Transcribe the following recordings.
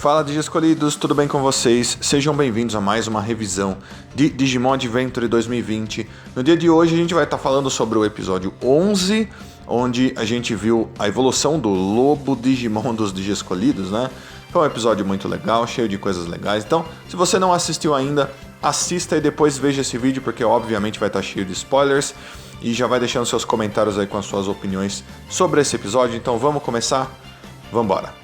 Fala Digiescolhidos, tudo bem com vocês? Sejam bem-vindos a mais uma revisão de Digimon Adventure 2020. No dia de hoje a gente vai estar falando sobre o episódio 11, onde a gente viu a evolução do Lobo Digimon dos Digiescolhidos, né? Foi um episódio muito legal, cheio de coisas legais. Então, se você não assistiu ainda, assista e depois veja esse vídeo, porque obviamente vai estar cheio de spoilers. E já vai deixando seus comentários aí com as suas opiniões sobre esse episódio. Então vamos começar? Vamos embora!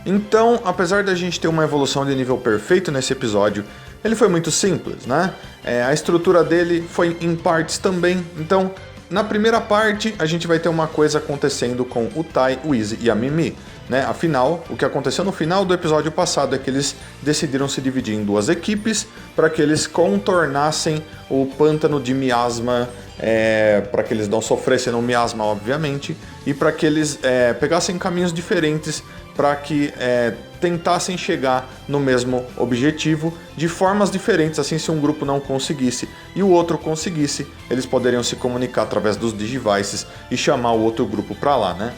Então, apesar da gente ter uma evolução de nível perfeito nesse episódio, ele foi muito simples, né? A estrutura dele foi em partes também. Então, na primeira parte, a gente vai ter uma coisa acontecendo com o Tai, o Izzy e a Mimi, né? Afinal, o que aconteceu no final do episódio passado é que eles decidiram se dividir em duas equipes para que eles contornassem o pântano de miasma, para que eles não sofressem no miasma, obviamente, e para que eles pegassem caminhos diferentes para que tentassem chegar no mesmo objetivo de formas diferentes. Assim, se um grupo não conseguisse e o outro conseguisse, eles poderiam se comunicar através dos Digivices e chamar o outro grupo para lá, né?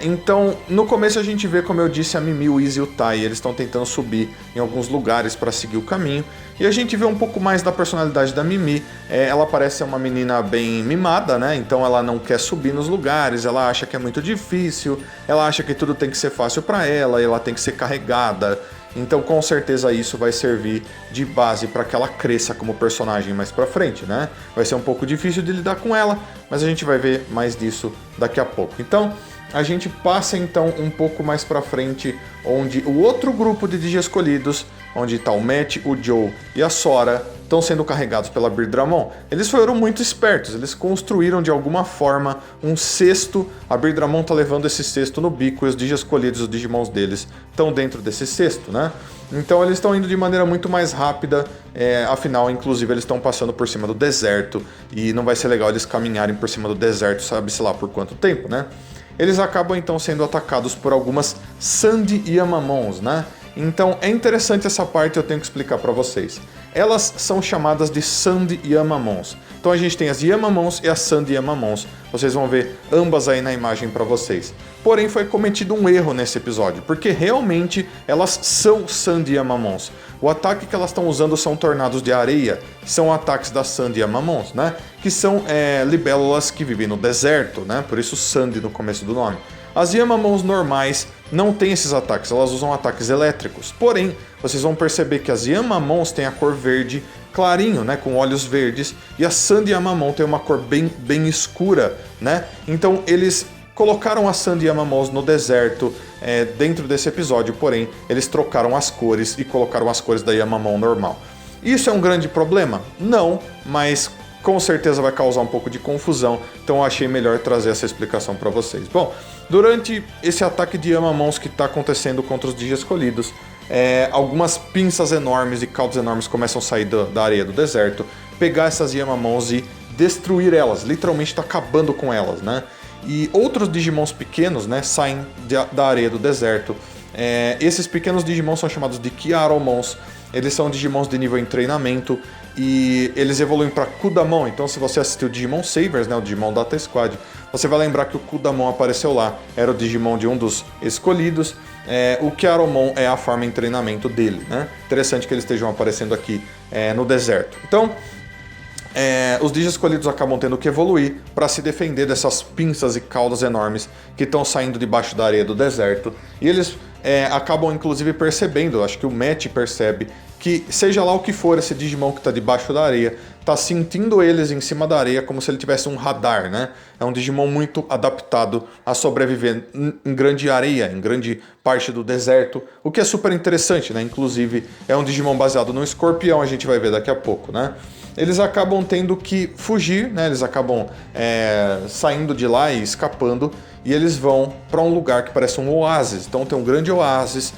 Então, no começo a gente vê, como eu disse, a Mimi, o Izzy e o Tai, eles estão tentando subir em alguns lugares para seguir o caminho, e a gente vê um pouco mais da personalidade da Mimi. Ela parece ser uma menina bem mimada, né? Então ela não quer subir nos lugares, ela acha que é muito difícil, ela acha que tudo tem que ser fácil para ela, ela tem que ser carregada. Então, com certeza, isso vai servir de base para que ela cresça como personagem mais pra frente, né? Vai ser um pouco difícil de lidar com ela, mas a gente vai ver mais disso daqui a pouco. Então, a gente passa então um pouco mais pra frente, onde o outro grupo de Digiescolhidos, onde tá o Matt, o Joe e a Sora, estão sendo carregados pela Beardramon. Eles foram muito espertos, eles construíram de alguma forma um cesto. A Beardramon tá levando esse cesto no bico e os Digiescolhidos, os Digimons deles, estão dentro desse cesto, né? Então eles estão indo de maneira muito mais rápida, afinal, inclusive, eles estão passando por cima do deserto, e não vai ser legal eles caminharem por cima do deserto, sabe-se lá por quanto tempo, né? Eles acabam então sendo atacados por algumas Sandy Yamamons, né? Então é interessante essa parte, eu tenho que explicar para vocês. Elas são chamadas de Sandy Yamamons. Então a gente tem as Yamamons e as Sandy Yamamons. Vocês vão ver ambas aí na imagem para vocês. Porém, foi cometido um erro nesse episódio, porque realmente elas são Sandy Yamamons. O ataque que elas estão usando são tornados de areia, são ataques das Sandy Yamamons, né? Que são libélulas que vivem no deserto, né? Por isso Sandy no começo do nome. As Yamamons normais não têm esses ataques, elas usam ataques elétricos. Porém, vocês vão perceber que as Yamamons têm a cor verde clarinho, né, com olhos verdes, e a Sandy Yamamon tem uma cor bem escura, né? Então eles colocaram as Sandy Yamamons no deserto dentro desse episódio, porém eles trocaram as cores e colocaram as cores da Yamamon normal. Isso é um grande problema? Não, mas com certeza vai causar um pouco de confusão, então eu achei melhor trazer essa explicação para vocês. Bom, durante esse ataque de Yamamons que está acontecendo contra os Digiescolhidos, algumas pinças enormes e caudos enormes começam a sair da areia do deserto, pegar essas Yamamons e destruir elas, literalmente está acabando com elas, né? E outros Digimons pequenos, né, saem da areia do deserto. Esses pequenos Digimons são chamados de Kyaromons. Eles são Digimons de nível em treinamento e eles evoluem para Kudamon. Então, se você assistiu Digimon Savers, né, o Digimon Data Squad, você vai lembrar que o Kudamon apareceu lá. Era o Digimon de um dos escolhidos. O Kyaromon é a forma em treinamento dele, né? Interessante que eles estejam aparecendo aqui no deserto. Então, os Digiescolhidos acabam tendo que evoluir para se defender dessas pinças e caudas enormes que estão saindo debaixo da areia do deserto. E eles acabam inclusive percebendo, acho que o Matt percebe, que seja lá o que for esse Digimon que está debaixo da areia, está sentindo eles em cima da areia como se ele tivesse um radar, né? É um Digimon muito adaptado a sobreviver em grande areia, em grande parte do deserto, o que é super interessante, né? Inclusive é um Digimon baseado no escorpião, a gente vai ver daqui a pouco, né? Eles acabam tendo que fugir, né? Eles acabam saindo de lá e escapando, e eles vão para um lugar que parece um oásis. Então tem um grande oásis,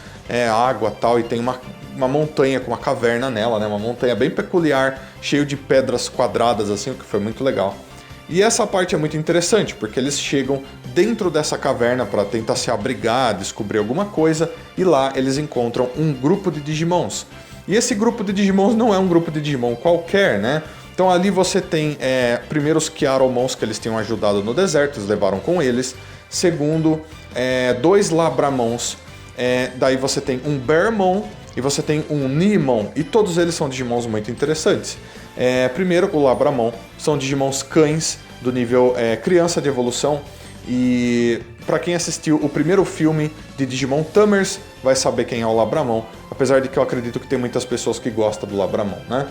água tal, e tem uma montanha com uma caverna nela, né? Uma montanha bem peculiar, cheio de pedras quadradas, assim, o que foi muito legal. E essa parte é muito interessante, porque eles chegam dentro dessa caverna para tentar se abrigar, descobrir alguma coisa, e lá eles encontram um grupo de Digimons. E esse grupo de Digimons não é um grupo de Digimon qualquer, né? Então ali você tem primeiro os Kyaromons que eles tinham ajudado no deserto, eles levaram com eles. Segundo, 2 Labramons. Daí você tem um Bearmon e você tem um Nimon. E todos eles são Digimons muito interessantes. Primeiro, o Labramon. São Digimons cães do nível criança de evolução. E para quem assistiu o primeiro filme de Digimon Tamers, vai saber quem é o Labramon, apesar de que eu acredito que tem muitas pessoas que gostam do Labramon, né?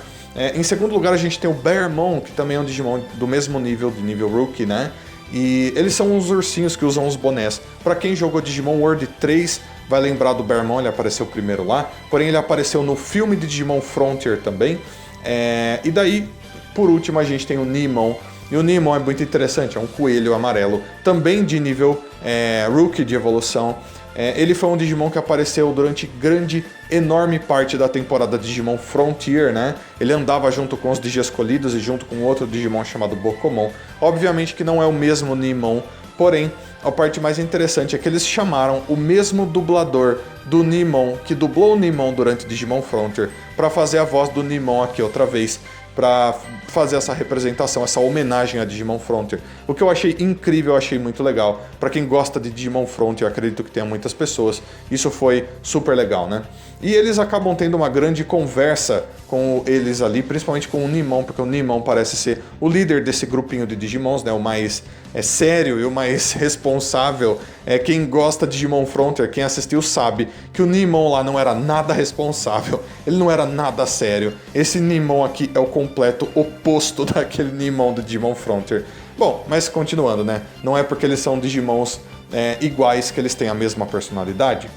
Em segundo lugar, a gente tem o Bearmon, que também é um Digimon do mesmo nível, de nível Rookie, né? E eles são uns ursinhos que usam os bonés. Para quem jogou Digimon World 3, vai lembrar do Bearmon, ele apareceu primeiro lá, porém ele apareceu no filme de Digimon Frontier também. E daí, por último, a gente tem o Nimon. E o Nimon é muito interessante, é um coelho amarelo, também de nível Rookie de evolução. Ele foi um Digimon que apareceu durante enorme parte da temporada Digimon Frontier, né? Ele andava junto com os Digiescolhidos e junto com outro Digimon chamado Bokomon. Obviamente que não é o mesmo Nimon, porém, a parte mais interessante é que eles chamaram o mesmo dublador do Nimon, que dublou o Nimon durante Digimon Frontier, para fazer a voz do Nimon aqui outra vez, para fazer essa representação, essa homenagem a Digimon Frontier. O que eu achei incrível, eu achei muito legal. Para quem gosta de Digimon Frontier, eu acredito que tenha muitas pessoas, isso foi super legal, né? E eles acabam tendo uma grande conversa com eles ali, principalmente com o Nimon, porque o Nimon parece ser o líder desse grupinho de Digimons, né? O mais sério e o mais responsável. Quem gosta de Digimon Frontier, quem assistiu sabe que o Nimon lá não era nada responsável, ele não era nada sério. Esse Nimon aqui é o completo oposto daquele Nimon do Digimon Frontier. Bom, mas continuando, né? Não é porque eles são Digimons iguais que eles têm a mesma personalidade.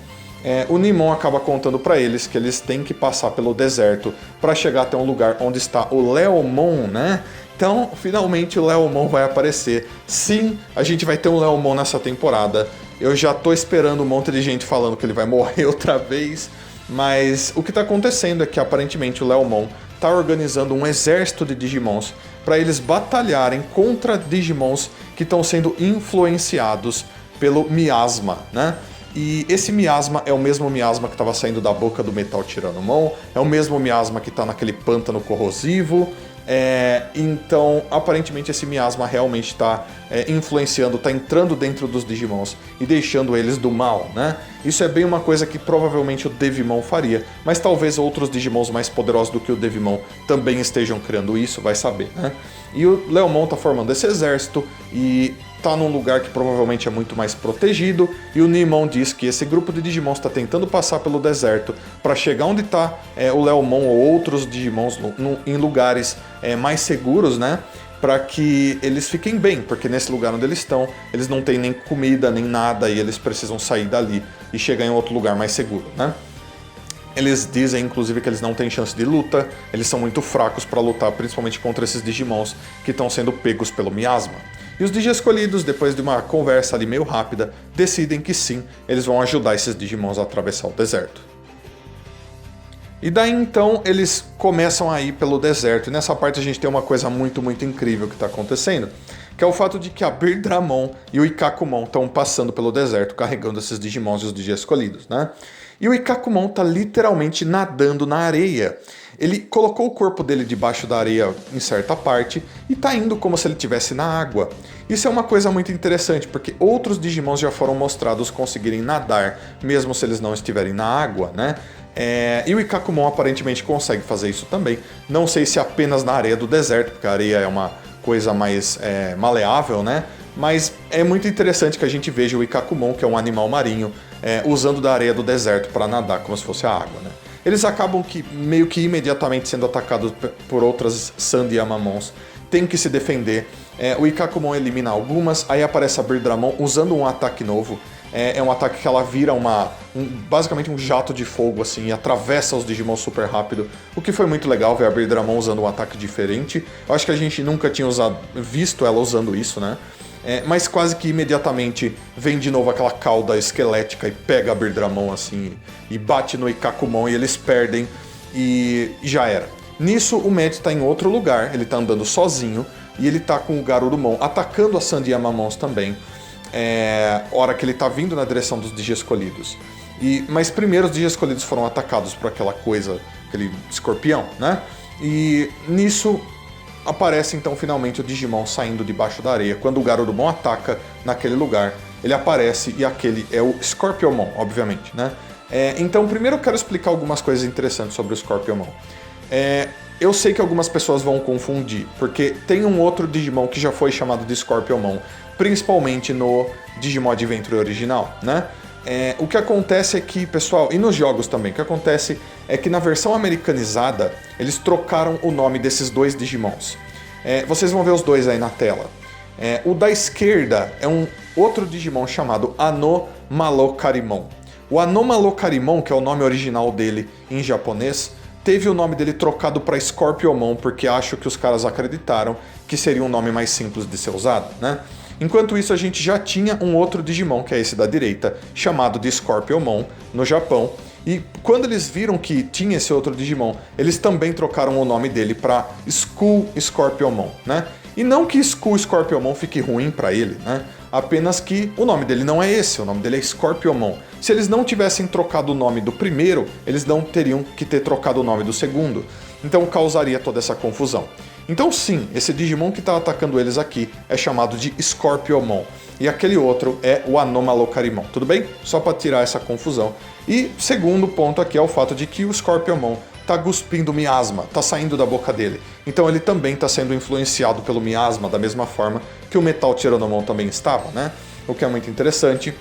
O Nimon acaba contando para eles que eles têm que passar pelo deserto para chegar até um lugar onde está o Leomon, né? Então, finalmente o Leomon vai aparecer. Sim, a gente vai ter um Leomon nessa temporada. Eu já tô esperando um monte de gente falando que ele vai morrer outra vez, mas o que tá acontecendo é que aparentemente o Leomon tá organizando um exército de Digimons para eles batalharem contra Digimons que estão sendo influenciados pelo miasma, né? E esse miasma é o mesmo miasma que estava saindo da boca do Metal Tyrannomon, é o mesmo miasma que está naquele pântano corrosivo. Então, aparentemente esse miasma realmente está influenciando, está entrando dentro dos Digimons e deixando eles do mal, né? Isso é bem uma coisa que provavelmente o Devimon faria, mas talvez outros Digimons mais poderosos do que o Devimon também estejam criando isso, vai saber, né? E o Leomon está formando esse exército e tá num lugar que provavelmente é muito mais protegido, e o Nimon diz que esse grupo de Digimons está tentando passar pelo deserto para chegar onde está o Leomon ou outros Digimons em lugares mais seguros, né? Para que eles fiquem bem, porque nesse lugar onde eles estão, eles não têm nem comida, nem nada, e eles precisam sair dali e chegar em outro lugar mais seguro, né? Eles dizem, inclusive, que eles não têm chance de luta, eles são muito fracos para lutar, principalmente contra esses Digimons que estão sendo pegos pelo miasma. E os Digiescolhidos, depois de uma conversa ali meio rápida, decidem que sim, eles vão ajudar esses Digimons a atravessar o deserto. E daí então eles começam a ir pelo deserto, e nessa parte a gente tem uma coisa muito incrível que está acontecendo, que é o fato de que a Birdramon e o Ikakumon estão passando pelo deserto carregando esses Digimons e os Digiescolhidos, né? E o Ikakumon tá literalmente nadando na areia. Ele colocou o corpo dele debaixo da areia em certa parte e tá indo como se ele estivesse na água. Isso é uma coisa muito interessante, porque outros Digimons já foram mostrados conseguirem nadar, mesmo se eles não estiverem na água, né? E o Ikakumon aparentemente consegue fazer isso também. Não sei se apenas na areia do deserto, porque a areia é uma coisa mais maleável, né? Mas é muito interessante que a gente veja o Ikakumon, que é um animal marinho, usando da areia do deserto para nadar como se fosse a água, né? Eles acabam meio que imediatamente sendo atacados por outras Sandyamamons, tem que se defender. O Ikakumon elimina algumas, aí aparece a Birdramon usando um ataque novo. É um ataque que ela vira basicamente um jato de fogo assim, e atravessa os Digimon super rápido, o que foi muito legal ver a Birdramon usando um ataque diferente. Eu acho que a gente nunca tinha visto ela usando isso, né? Mas quase que imediatamente vem de novo aquela cauda esquelética e pega a Birdramon assim e bate no Ikakumon e eles perdem e já era. Nisso o Matt está em outro lugar, ele está andando sozinho e ele está com o Garurumon atacando as Sandyamamons também, hora que ele está vindo na direção dos Digiescolhidos. Mas primeiro os Digiescolhidos foram atacados por aquela coisa, aquele escorpião, né? E nisso aparece então finalmente o Digimon saindo debaixo da areia, quando o Garurumon ataca naquele lugar. ele aparece e aquele é o Scorpiomon, obviamente, né? Então, primeiro eu quero explicar algumas coisas interessantes sobre o Scorpiomon. Eu sei que algumas pessoas vão confundir, porque tem um outro Digimon que já foi chamado de Scorpiomon, principalmente no Digimon Adventure original, né? O que acontece é que, pessoal, e nos jogos também, o que acontece é que na versão americanizada, eles trocaram o nome desses dois Digimons. Vocês vão ver os dois aí na tela. O da esquerda é um outro Digimon chamado Anomalocarimon. O Anomalocarimon, que é o nome original dele em japonês, teve o nome dele trocado para Scorpiomon, porque acho que os caras acreditaram que seria um nome mais simples de ser usado, né? Enquanto isso, a gente já tinha um outro Digimon, que é esse da direita, chamado de Scorpiomon, no Japão. E quando eles viram que tinha esse outro Digimon, eles também trocaram o nome dele para Skull Scorpiomon, né? E não que Skull Scorpiomon fique ruim para ele, né? Apenas que o nome dele não é esse, o nome dele é Scorpiomon. Se eles não tivessem trocado o nome do primeiro, eles não teriam que ter trocado o nome do segundo. Então causaria toda essa confusão. Então sim, esse Digimon que está atacando eles aqui é chamado de Scorpiomon. E aquele outro é o Anomalocarimon, tudo bem? Só para tirar essa confusão. E segundo ponto aqui é o fato de que o Scorpiomon tá cuspindo miasma, tá saindo da boca dele. Então ele também está sendo influenciado pelo miasma da mesma forma que o Metal Tyrannomon também estava, né? O que é muito interessante.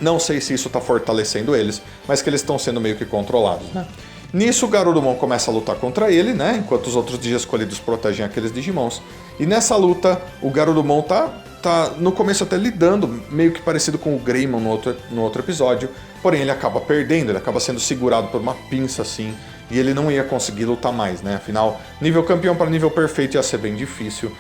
Não sei se isso está fortalecendo eles, mas que eles estão sendo meio que controlados, né? Nisso o Garurumon começa a lutar contra ele, né? Enquanto os outros Digi escolhidos protegem aqueles Digimons. E nessa luta, o Garurumon tá no começo até lidando, meio que parecido com o Greymon no outro episódio. Porém, ele acaba perdendo, ele acaba sendo segurado por uma pinça assim. E ele não ia conseguir lutar mais, né? Afinal, nível campeão para nível perfeito ia ser bem difícil.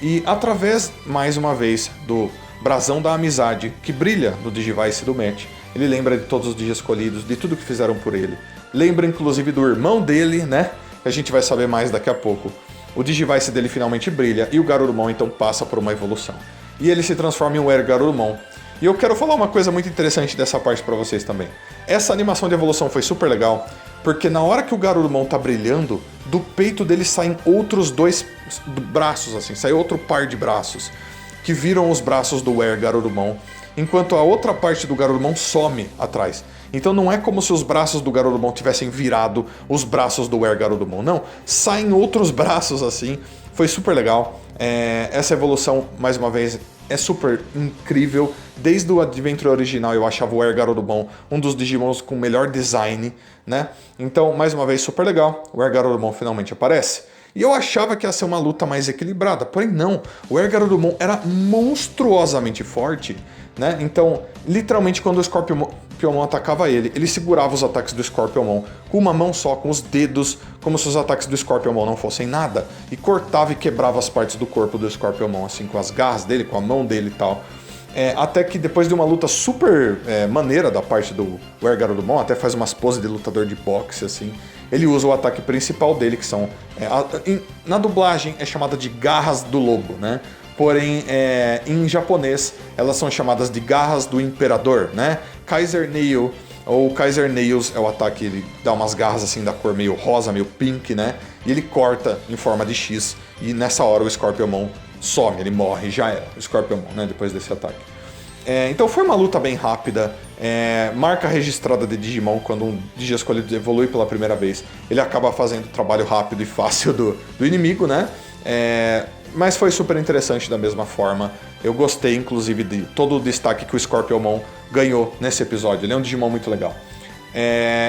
E através, mais uma vez, do brasão da amizade que brilha no Digivice do Matt, ele lembra de todos os Digi escolhidos, de tudo que fizeram por ele. Lembra inclusive do irmão dele, né? Que a gente vai saber mais daqui a pouco. O Digivice dele finalmente brilha e o Garurumon então passa por uma evolução. E ele se transforma em um Garurumon. E eu quero falar uma coisa muito interessante dessa parte pra vocês também. Essa animação de evolução foi super legal, porque na hora que o Garurumon tá brilhando, do peito dele saem outros dois braços, assim, sai outro par de braços, que viram os braços do Garurumon, enquanto a outra parte do Garurumon some atrás. Então não é como se os braços do Garurumon tivessem virado os braços do Garurumon, não. Saem outros braços assim, foi super legal. Essa evolução, mais uma vez, é super incrível. Desde o Adventure original eu achava o Garurumon um dos Digimons com melhor design, né? Então, mais uma vez, super legal. O Garurumon finalmente aparece. E eu achava que ia ser uma luta mais equilibrada, porém não. O Garurumon era monstruosamente forte, né? Então, literalmente, quando o Scorpiomon atacava ele, ele segurava os ataques do Scorpiomon com uma mão só, com os dedos, como se os ataques do Scorpiomon não fossem nada, e cortava e quebrava as partes do corpo do Scorpiomon, assim, com as garras dele, com a mão dele e tal. Até que depois de uma luta super maneira da parte do Garurumon, até faz umas poses de lutador de boxe, assim, ele usa o ataque principal dele, que são... na dublagem é chamada de garras do lobo, né? Porém, em japonês, elas são chamadas de garras do imperador, né? Kaiser Nail, ou Kaiser Nails é o ataque, ele dá umas garras assim da cor meio rosa, meio pink, né? E ele corta em forma de X, e nessa hora o Scorpiomon some, ele morre, já era o Scorpiomon, né? Depois desse ataque. Então foi uma luta bem rápida, marca registrada de Digimon, quando um Digi escolhido evolui pela primeira vez, ele acaba fazendo o trabalho rápido e fácil do inimigo, né? Mas foi super interessante da mesma forma. Eu gostei, inclusive, de todo o destaque que o Scorpiomon ganhou nesse episódio. Ele é um Digimon muito legal.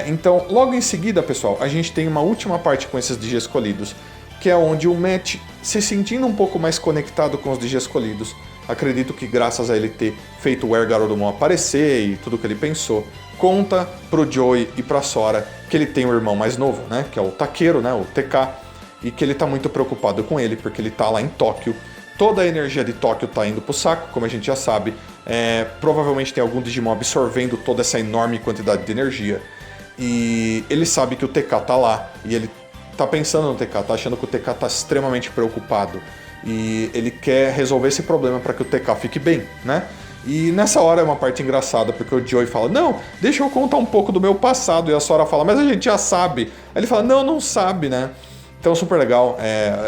Então, logo em seguida, pessoal, a gente tem uma última parte com esses Digi escolhidos, que é onde o Matt, se sentindo um pouco mais conectado com os Digi escolhidos, acredito que graças a ele ter feito o Garurumon aparecer e tudo que ele pensou, conta pro Joey e pra Sora que ele tem um irmão mais novo, né? Que é o Takeru, né? O TK. E que ele tá muito preocupado com ele, porque ele tá lá em Tóquio. Toda a energia de Tóquio tá indo pro saco, como a gente já sabe. Provavelmente tem algum Digimon absorvendo toda essa enorme quantidade de energia. E ele sabe que o TK tá lá, e ele tá pensando no TK, tá achando que o TK tá extremamente preocupado. E ele quer resolver esse problema para que o TK fique bem, né? E nessa hora é uma parte engraçada, porque o Joey fala, não, deixa eu contar um pouco do meu passado. E a Sora fala, mas a gente já sabe. Aí ele fala, não sabe, né? Então super legal,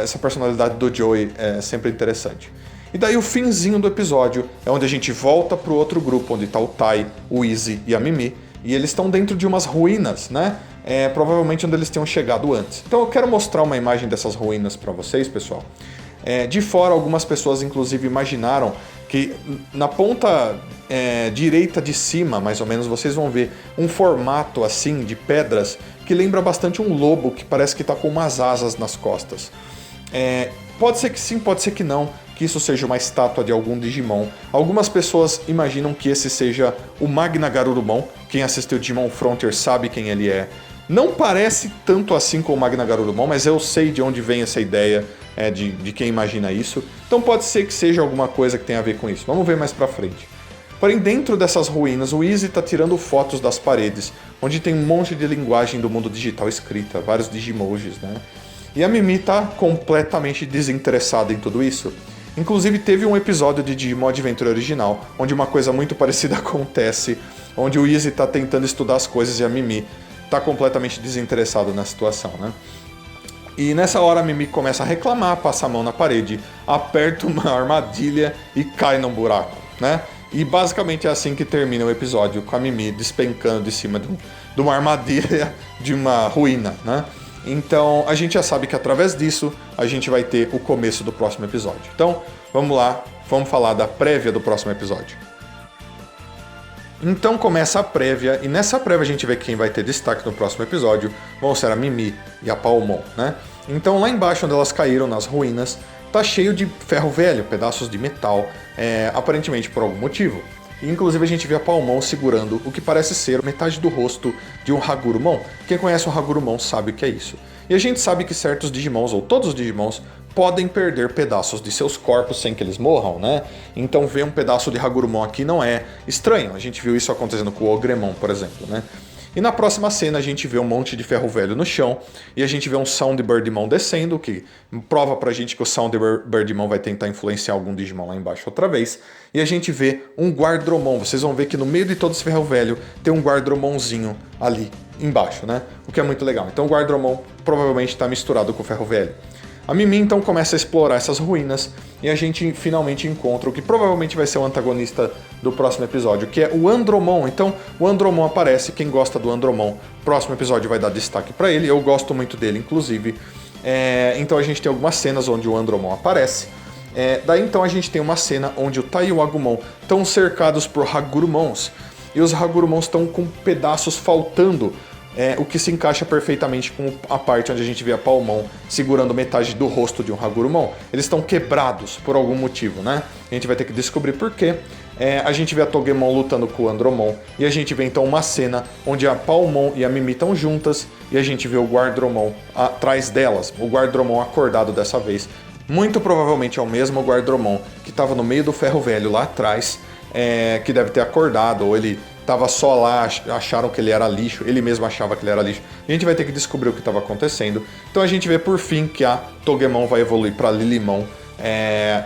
essa personalidade do Joey é sempre interessante. E daí o finzinho do episódio é onde a gente volta pro outro grupo, onde tá o Tai, o Izzy e a Mimi, e eles estão dentro de umas ruínas, né? Provavelmente onde eles tenham chegado antes. Então eu quero mostrar uma imagem dessas ruínas para vocês, pessoal. De fora, algumas pessoas inclusive imaginaram que na ponta direita de cima, mais ou menos, vocês vão ver um formato assim de pedras que lembra bastante um lobo que parece que está com umas asas nas costas. Pode ser que sim, pode ser que não, que isso seja uma estátua de algum Digimon. Algumas pessoas imaginam que esse seja o Magna Garurumon. Quem assistiu Digimon Frontier sabe quem ele é. Não parece tanto assim com o Magna Garurumon, mas eu sei de onde vem essa ideia de quem imagina isso. Então pode ser que seja alguma coisa que tenha a ver com isso. Vamos ver mais pra frente. Porém, dentro dessas ruínas, o Izzy está tirando fotos das paredes, onde tem um monte de linguagem do mundo digital escrita, vários Digimojis, né? E a Mimi está completamente desinteressada em tudo isso. Inclusive, teve um episódio de Digimon Adventure original, onde uma coisa muito parecida acontece, onde o Izzy está tentando estudar as coisas e a Mimi está completamente desinteressada na situação, né? E nessa hora a Mimi começa a reclamar, passa a mão na parede, aperta uma armadilha e cai num buraco, né? E basicamente é assim que termina o episódio, com a Mimi despencando de cima de uma armadilha de uma ruína, né? Então a gente já sabe que através disso a gente vai ter o começo do próximo episódio. Então vamos lá, vamos falar da prévia do próximo episódio. Então começa a prévia, e nessa prévia a gente vê que quem vai ter destaque no próximo episódio vão ser a Mimi e a Palmon, né? Então lá embaixo onde elas caíram nas ruínas, tá cheio de ferro velho, pedaços de metal, aparentemente por algum motivo. E, inclusive a gente vê a Palmon segurando o que parece ser metade do rosto de um Hagurumon. Quem conhece o Hagurumon sabe o que é isso. E a gente sabe que certos Digimons, ou todos os Digimons, podem perder pedaços de seus corpos sem que eles morram, né? Então ver um pedaço de Hagurumon aqui não é estranho. A gente viu isso acontecendo com o Ogremon, por exemplo, né? E na próxima cena a gente vê um monte de ferro velho no chão, e a gente vê um Soundbirdmon descendo, que prova pra gente que o Soundbirdmon vai tentar influenciar algum Digimon lá embaixo outra vez. E a gente vê um Guardromon, vocês vão ver que no meio de todo esse ferro velho tem um Guardromonzinho ali embaixo, né? O que é muito legal. Então o Guardromon provavelmente está misturado com o ferro velho. A Mimi então começa a explorar essas ruínas e a gente finalmente encontra o que provavelmente vai ser o antagonista do próximo episódio, que é o Andromon. Então o Andromon aparece, quem gosta do Andromon, próximo episódio vai dar destaque para ele, eu gosto muito dele inclusive. Então a gente tem algumas cenas onde o Andromon aparece. Daí então a gente tem uma cena onde o Tai e o Agumon estão cercados por Hagurumons, e os Hagurumons estão com pedaços faltando, o que se encaixa perfeitamente com a parte onde a gente vê a Palmon segurando metade do rosto de um Hagurumon. Eles estão quebrados por algum motivo, né? A gente vai ter que descobrir por quê. A gente vê a Togemon lutando com o Andromon, e a gente vê então uma cena onde a Palmon e a Mimi estão juntas, e a gente vê o Guardromon atrás delas, o Guardromon acordado dessa vez. Muito provavelmente é o mesmo Guardromon que estava no meio do ferro velho lá atrás, que deve ter acordado, ou ele estava só lá, acharam que ele era lixo, ele mesmo achava que ele era lixo. A gente vai ter que descobrir o que estava acontecendo. Então a gente vê por fim que a Togemon vai evoluir para Lilymon,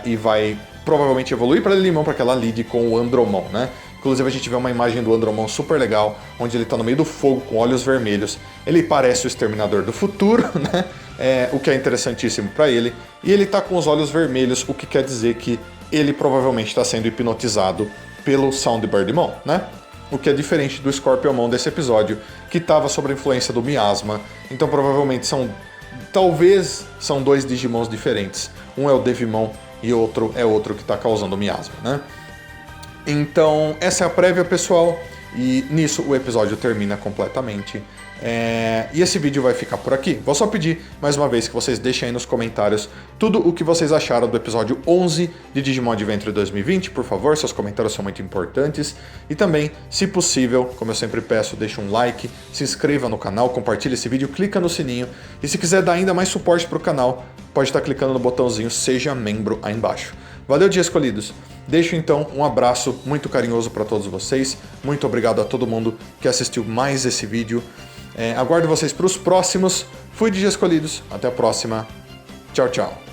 e vai provavelmente evoluir para Lilymon para que ela lide com o Andromon, né? Inclusive a gente vê uma imagem do Andromon super legal, onde ele está no meio do fogo com olhos vermelhos. Ele parece o Exterminador do Futuro, né? O que é interessantíssimo para ele. E ele está com os olhos vermelhos, o que quer dizer que ele provavelmente está sendo hipnotizado pelo Soundbirdmon, né? O que é diferente do Scorpiomon desse episódio, que estava sob a influência do Miasma. Então provavelmente talvez são dois Digimons diferentes. Um é o Devimon e outro é outro que está causando Miasma, né? Então essa é a prévia, pessoal, e nisso o episódio termina completamente. E esse vídeo vai ficar por aqui. Vou só pedir mais uma vez que vocês deixem aí nos comentários tudo o que vocês acharam do episódio 11 de Digimon Adventure 2020, por favor, seus comentários são muito importantes. E também, se possível, como eu sempre peço, deixe um like, se inscreva no canal, compartilhe esse vídeo, clica no sininho. E se quiser dar ainda mais suporte para o canal, pode estar clicando no botãozinho Seja Membro aí embaixo. Valeu, Dia Escolhidos! Deixo então um abraço muito carinhoso para todos vocês. Muito obrigado a todo mundo que assistiu mais esse vídeo. Aguardo vocês para os próximos. Fui Dia Escolhidos. Até a próxima. Tchau, tchau.